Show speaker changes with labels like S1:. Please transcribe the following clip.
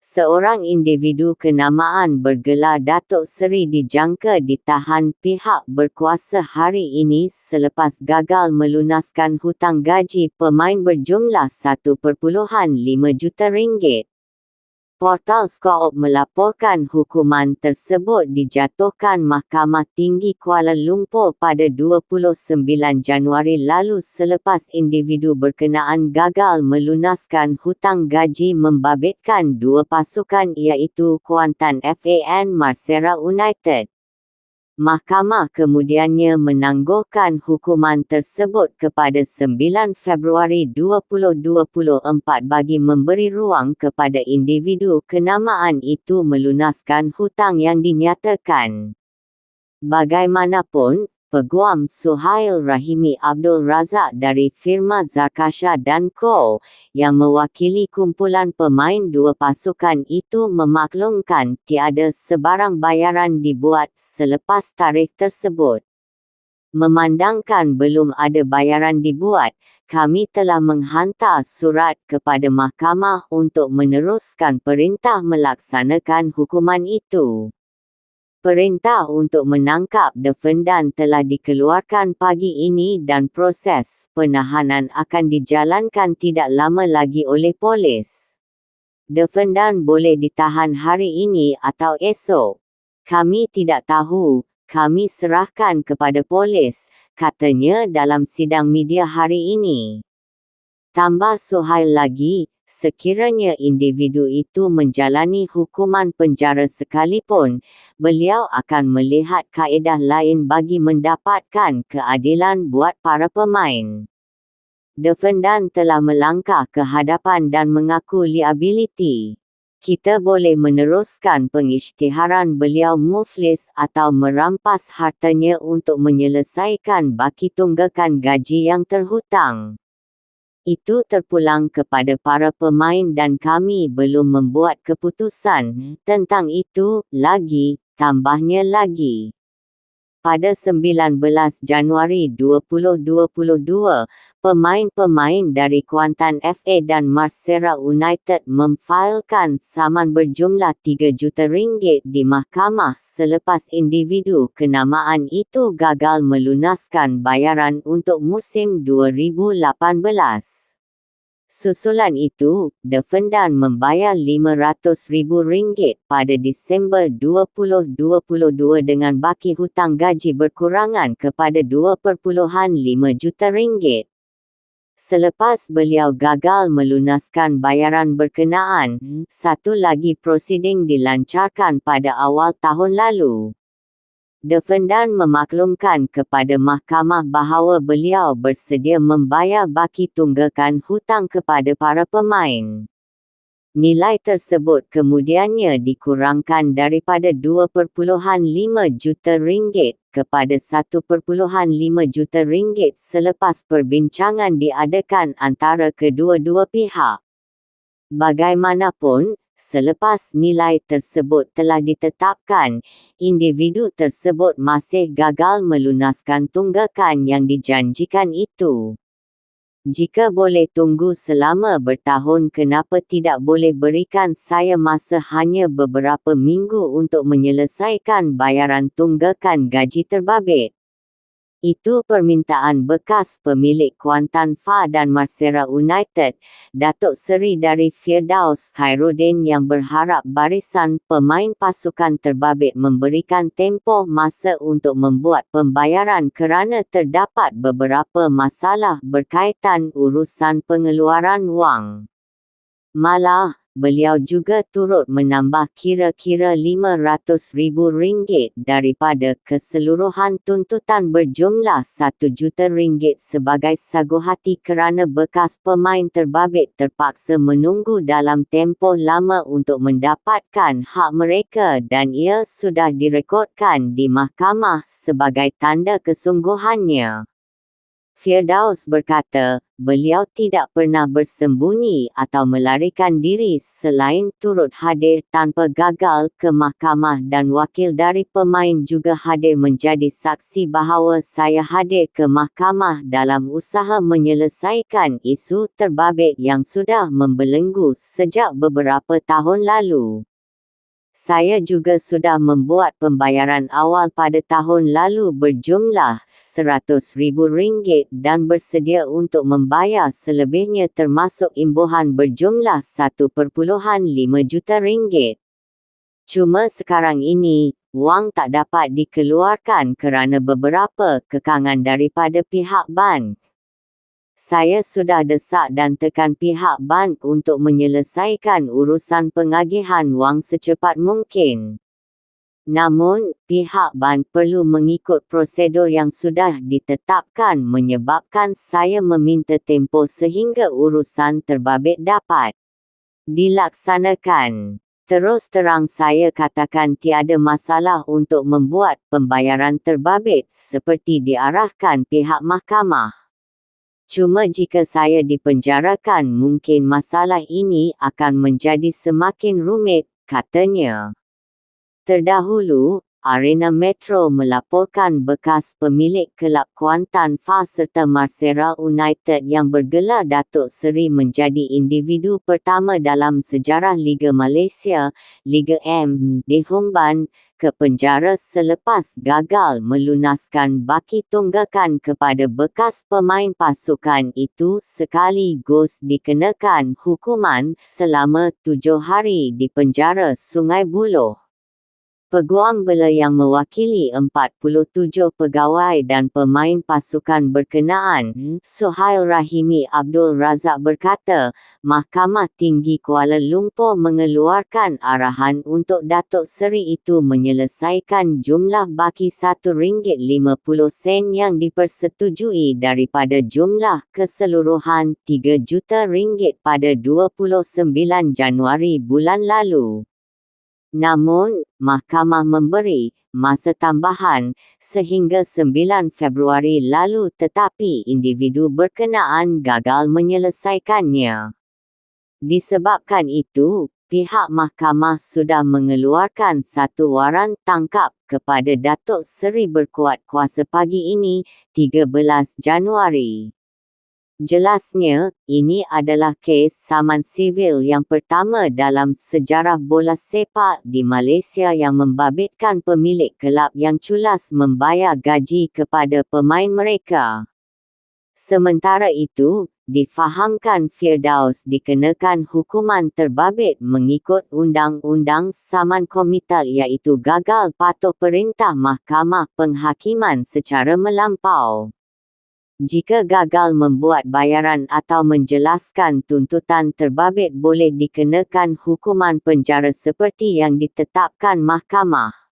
S1: Seorang individu kenamaan bergelar Datuk Seri dijangka ditahan pihak berkuasa hari ini selepas gagal melunaskan hutang gaji pemain berjumlah RM1.5 juta. Portal Skoop melaporkan hukuman tersebut dijatuhkan Mahkamah Tinggi Kuala Lumpur pada 29 Januari lalu selepas individu berkenaan gagal melunaskan hutang gaji membabitkan dua pasukan iaitu Kuantan FAN Marsera United. Mahkamah kemudiannya menangguhkan hukuman tersebut kepada 9 Februari 2024 bagi memberi ruang kepada individu kenamaan itu melunaskan hutang yang dinyatakan. Bagaimanapun, Peguam Suhail Rahimi Abdul Razak dari firma Zarkasha dan Co. yang mewakili kumpulan pemain dua pasukan itu memaklumkan tiada sebarang bayaran dibuat selepas tarikh tersebut. Memandangkan belum ada bayaran dibuat, kami telah menghantar surat kepada mahkamah untuk meneruskan perintah melaksanakan hukuman itu. Perintah untuk menangkap defendan telah dikeluarkan pagi ini dan proses penahanan akan dijalankan tidak lama lagi oleh polis. Defendan boleh ditahan hari ini atau esok. Kami tidak tahu, kami serahkan kepada polis, katanya dalam sidang media hari ini. Tambah Suhail lagi, sekiranya individu itu menjalani hukuman penjara sekalipun, beliau akan melihat kaedah lain bagi mendapatkan keadilan buat para pemain. Defendan telah melangkah ke hadapan dan mengaku liability. Kita boleh meneruskan pengisytiharan beliau muflis atau merampas hartanya untuk menyelesaikan baki tunggakan gaji yang terhutang. Itu terpulang kepada para pemain dan kami belum membuat keputusan tentang itu lagi, tambahnya lagi. Pada 19 Januari 2022, pemain-pemain dari Kuantan FA dan Marsera United memfailkan saman berjumlah RM3 juta di mahkamah selepas individu kenamaan itu gagal melunaskan bayaran untuk musim 2018. Susulan itu, defendan membayar RM500,000 pada Disember 2022 dengan baki hutang gaji berkurangan kepada RM2.5 juta. Selepas beliau gagal melunaskan bayaran berkenaan, satu lagi prosiding dilancarkan pada awal tahun lalu. Defendan memaklumkan kepada mahkamah bahawa beliau bersedia membayar baki tunggakan hutang kepada para pemain. Nilai tersebut kemudiannya dikurangkan daripada RM2.5 juta kepada RM1.5 juta selepas perbincangan diadakan antara kedua-dua pihak. Bagaimanapun, selepas nilai tersebut telah ditetapkan, individu tersebut masih gagal melunaskan tunggakan yang dijanjikan itu. Jika boleh tunggu selama bertahun, kenapa tidak boleh berikan saya masa hanya beberapa minggu untuk menyelesaikan bayaran tunggakan gaji terbabit? Itu permintaan bekas pemilik Kuantan FA dan Marsera United, Datuk Seri dari Firdaus Khairuddin yang berharap barisan pemain pasukan terbabit memberikan tempoh masa untuk membuat pembayaran kerana terdapat beberapa masalah berkaitan urusan pengeluaran wang. Malah, beliau juga turut menambah kira-kira RM500,000 daripada keseluruhan tuntutan berjumlah RM1 juta sebagai saguhati kerana bekas pemain terbabit terpaksa menunggu dalam tempoh lama untuk mendapatkan hak mereka dan ia sudah direkodkan di mahkamah sebagai tanda kesungguhannya. Firdaus berkata, beliau tidak pernah bersembunyi atau melarikan diri selain turut hadir tanpa gagal ke mahkamah dan wakil dari pemain juga hadir menjadi saksi bahawa saya hadir ke mahkamah dalam usaha menyelesaikan isu terbabit yang sudah membelenggu sejak beberapa tahun lalu. Saya juga sudah membuat pembayaran awal pada tahun lalu berjumlah RM100,000 dan bersedia untuk membayar selebihnya termasuk imbuhan berjumlah RM1.5 juta. Cuma sekarang ini, wang tak dapat dikeluarkan kerana beberapa kekangan daripada pihak bank. Saya sudah desak dan tekan pihak bank untuk menyelesaikan urusan pengagihan wang secepat mungkin. Namun, pihak bank perlu mengikut prosedur yang sudah ditetapkan menyebabkan saya meminta tempoh sehingga urusan terbabit dapat dilaksanakan. Terus terang saya katakan tiada masalah untuk membuat pembayaran terbabit seperti diarahkan pihak mahkamah. Cuma jika saya dipenjarakan mungkin masalah ini akan menjadi semakin rumit, katanya. Terdahulu, Arena Metro melaporkan bekas pemilik kelab Kuantan FAR serta Marcera United yang bergelar Datuk Seri menjadi individu pertama dalam sejarah Liga Malaysia, Liga M, di Humban, ke penjara selepas gagal melunaskan baki tunggakan kepada bekas pemain pasukan itu sekaligus dikenakan hukuman selama 7 hari di penjara Sungai Buloh. Peguam bela yang mewakili 47 pegawai dan pemain pasukan berkenaan, Suhail Rahimi Abdul Razak berkata, Mahkamah Tinggi Kuala Lumpur mengeluarkan arahan untuk Datuk Seri itu menyelesaikan jumlah baki RM1.50 yang dipersetujui daripada jumlah keseluruhan RM3 juta pada 29 Januari bulan lalu. Namun, mahkamah memberi masa tambahan sehingga 9 Februari lalu tetapi individu berkenaan gagal menyelesaikannya. Disebabkan itu, pihak mahkamah sudah mengeluarkan satu waran tangkap kepada Datuk Seri berkuat kuasa pagi ini, 13 Januari. Jelasnya, ini adalah kes saman sivil yang pertama dalam sejarah bola sepak di Malaysia yang membabitkan pemilik kelab yang culas membayar gaji kepada pemain mereka. Sementara itu, difahamkan Firdaus dikenakan hukuman terbabit mengikut Undang-Undang Saman Komital iaitu gagal patuh perintah Mahkamah Penghakiman secara melampau. Jika gagal membuat bayaran atau menjelaskan tuntutan terbabit boleh dikenakan hukuman penjara seperti yang ditetapkan mahkamah.